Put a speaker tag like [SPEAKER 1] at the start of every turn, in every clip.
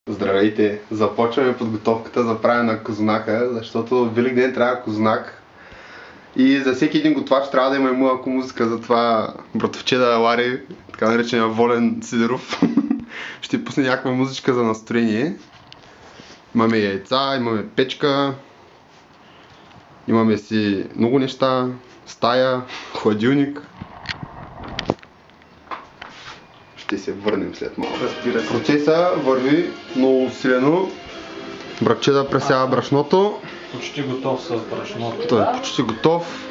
[SPEAKER 1] Здравейте! Започваме подготовката за правене на козунака, защото Великден трябва кознак. И за всеки един готвач трябва да има и малко музика, затова братовчеда Лари, така наречения Волен Сидеров, ще пусне някаква музичка за настроение. Имаме яйца, имаме печка, имаме си много неща, стая, хладилник. Ще се върнем след малко. Процеса върви много усилено. Братчеда пресява брашното.
[SPEAKER 2] Почти готов с брашното.
[SPEAKER 1] Той е почти готов.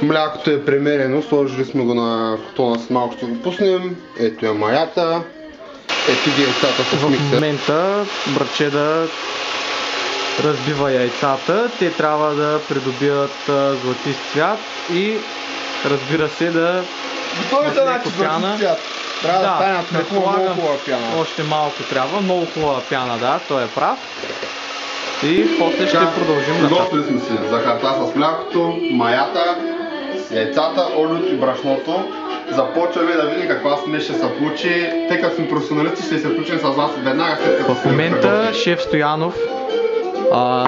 [SPEAKER 1] Млякото е премерено, сложили сме го на котона, с малко ще го пуснем. Ето е маята. Ето ги яйцата с миксер.
[SPEAKER 2] В момента братчеда разбива яйцата. Те трябва да придобият златист цвят и разбира се да
[SPEAKER 1] Готовите начин златист цвят. Трябва да станат много хубава пяна.
[SPEAKER 2] Още малко трябва, много хубава пяна, да, той е прав. И после ще продължим нататък.
[SPEAKER 1] Готвили сме си захарта с млякото, маята, яйцата, олиото и брашното. Започваме да видим каква смес ще се получи. Тъй като сме професионалисти, ще се включим с вас веднага след като...
[SPEAKER 2] В момента шеф Стоянов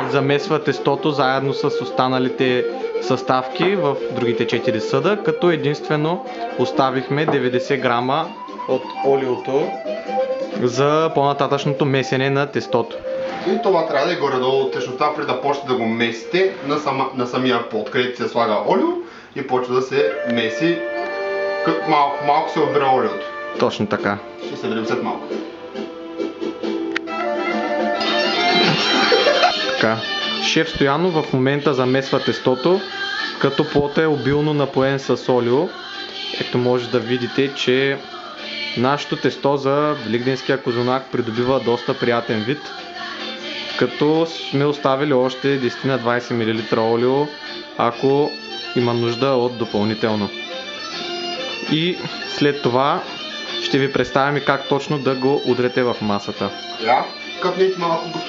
[SPEAKER 2] замесва тестото заедно с останалите съставки в другите 4 съда, като единствено оставихме 90 грама от олиото за по-нататъчното месене на тестото.
[SPEAKER 1] И това трябва да е горе-долу течността, преди да почне да го месите на самия пот, където се слага олио и почва да се меси, като малко се отбира олиото.
[SPEAKER 2] Точно така.
[SPEAKER 1] Ще се видим след малко.
[SPEAKER 2] Така. Шеф Стоянов в момента замесва тестото, като плотът е обилно напоен с олио. Ето може да видите, че нашето тесто за великденския козунак придобива доста приятен вид, като сме оставили още 10 на 20 мл олио, ако има нужда от допълнително. И след това ще ви представим как точно да го удрете в масата.
[SPEAKER 1] Къпнете малко.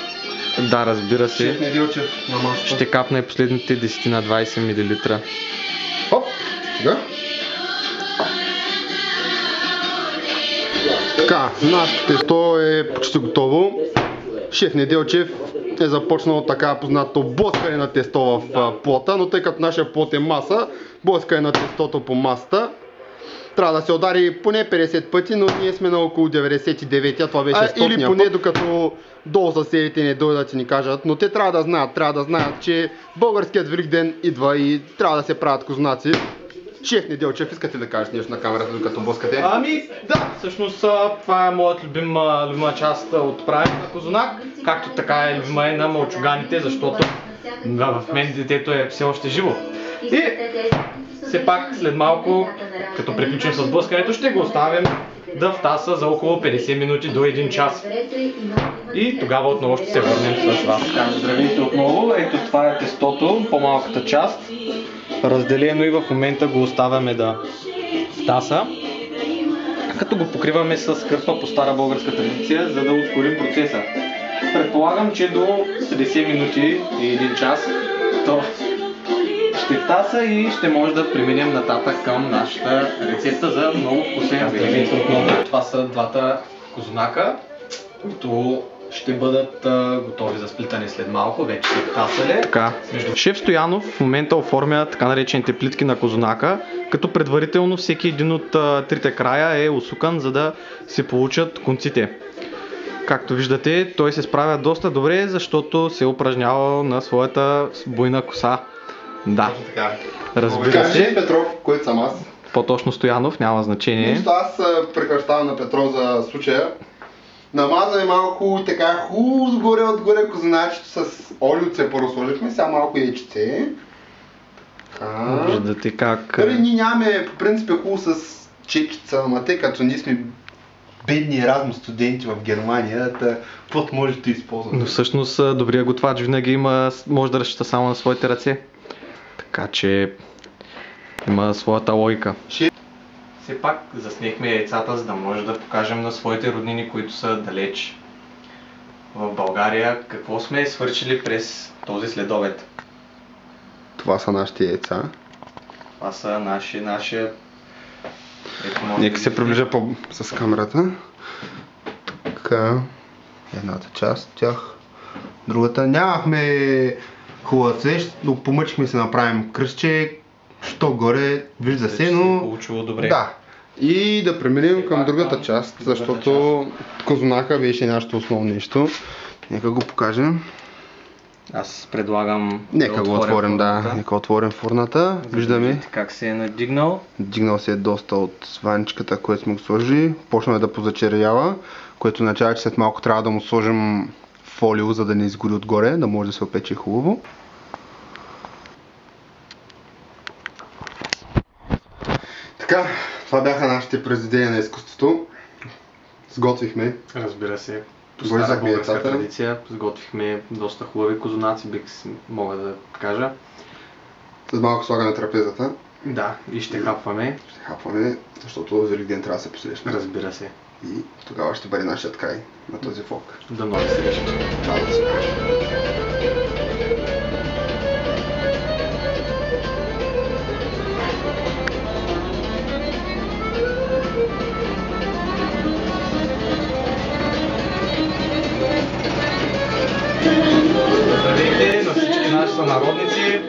[SPEAKER 2] Да, разбира се.
[SPEAKER 1] Шеф Неделчев на масата.
[SPEAKER 2] Ще капна и последните 10 на 20 мл.
[SPEAKER 1] Хоп! Сега. Така, нашето тесто е почти готово. Шеф Неделчев е започнал така познато блъскане на тесто в плота, но тъй като нашия плот е маса, блъскане на тестото по масата. Трябва да се удари поне 50 пъти, но ние сме на около 99-я, това беше 100-ния или поне докато долу съседите не дойдат и ни кажат, но те трябва да знаят, че българският Великден идва и трябва да се правят кознаци. Шеф Неделчев, искате да кажете нещо на камерата, докато блъскате?
[SPEAKER 2] Ами да, всъщност това е моят любима част от правенето на козунак, както така е любима и на мълчуганите, защото в мен детето е все още живо. И все пак след малко, като приключим с блъскането, ще го оставим да втаса за около 50 минути до 1 час. И тогава отново ще се върнем с вас. Здравейте отново, ето това е тестото, по-малката част. Разделено и в момента го оставяме да втаса, като го покриваме с кърпа по стара българска традиция, за да ускорим процеса. Предполагам, че до 50 минути и 1 час то ще втаса и ще може да преминем нататък към нашата рецепта за много вкусен здравейте отново. Това са двата козунака, които ще бъдат готови за сплитане след малко, вече са втасали. Така. Шеф Стоянов в момента оформя така наречените плитки на козунака, като предварително всеки един от трите края е усукан, за да се получат конците. Както виждате, той се справя доста добре, защото се е упражнявал на своята буйна коса. Да, разбира се.
[SPEAKER 1] Петров, който съм аз.
[SPEAKER 2] По-точно Стоянов, няма значение.
[SPEAKER 1] Нищо, аз прекращавам на Петров за случая. Намазаме малко така хубаво отгоре козуначето с олиоце, първо сложихме, сега малко яйчице.
[SPEAKER 2] Виждате как...
[SPEAKER 1] Ние нямаме по принцип хубаво с чекица, ама тъй като ние сме бедни разни студенти в Германия, каквото може да използваме.
[SPEAKER 2] Но всъщност добрият готвач винаги може да разчита само на своите ръце. Така че има своята логика. Все пак заснехме яйцата, за да може да покажем на своите роднини, които са далеч в България, какво сме свършили през този следобед.
[SPEAKER 1] Това са нашите яйца.
[SPEAKER 2] Това са нашия...
[SPEAKER 1] Нека се приближа с камерата. Така. едната част от тях. Другата нямахме хубава цвещ, но помъчихме се направим кръстче, що горе вижда се, но...
[SPEAKER 2] Получило добре.
[SPEAKER 1] Да. И да преминем към другата част, защото козунака беше нашето основно нещо. Нека го покажем.
[SPEAKER 2] Аз предлагам
[SPEAKER 1] Нека го отворим,
[SPEAKER 2] фурната.
[SPEAKER 1] Нека отворим фурната. Виждаме.
[SPEAKER 2] Как се е надигнал.
[SPEAKER 1] Дигнал се е доста от ваничката, която сме го сложили. Почна да позачервява, което означава, че след малко трябва да му сложим фолио, за да не изгори отгоре, да може да се опече хубаво. Така, това бяха нашите произведения на изкуството. Сготвихме.
[SPEAKER 2] Разбира се. По
[SPEAKER 1] Горизахме
[SPEAKER 2] стара българска
[SPEAKER 1] яйцата.
[SPEAKER 2] традиция сготвихме доста хубави козунаци, мога да кажа.
[SPEAKER 1] След малко слагаме трапезата.
[SPEAKER 2] Да, и ще хапваме.
[SPEAKER 1] Ще хапваме, защото Великден трябва да се посрещне.
[SPEAKER 2] Разбира се.
[SPEAKER 1] И тогава ще бъде нашият край на този влог.
[SPEAKER 2] До нови срещи.
[SPEAKER 1] Чао да се кажем.
[SPEAKER 2] Здравейте на всички наши сънародници.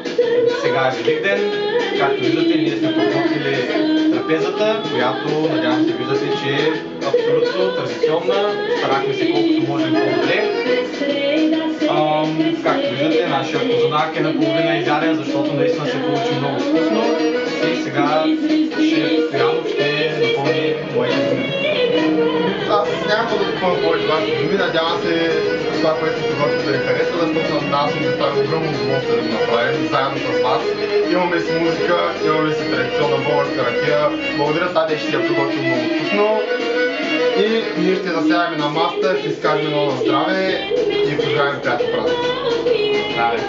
[SPEAKER 2] Сега е Великден. Както виждате, ние сме подготвили трапезата, която надявам се виждате, че е абсолютно традиционна. Старахме се колкото можем по-добре. Както виждате, нашия козунак е наполовина изяден, защото наистина се получи много вкусно. И сега Стоянов ще допълни моите думи.
[SPEAKER 1] Аз няма да допълня повече вашите думи, надявам се това, което се подготви да ви хареса, защото аз съм доставил огромно удоволствие да го направим заедно с вас. Имаме си музика, имаме си традиционна българска ракия. Благодаря, Таде, ще си я приготвил много вкусно. И ние ще засяваме на масата, ще изкажем много на здраве и пожелаем приятен празник.
[SPEAKER 2] Здраве!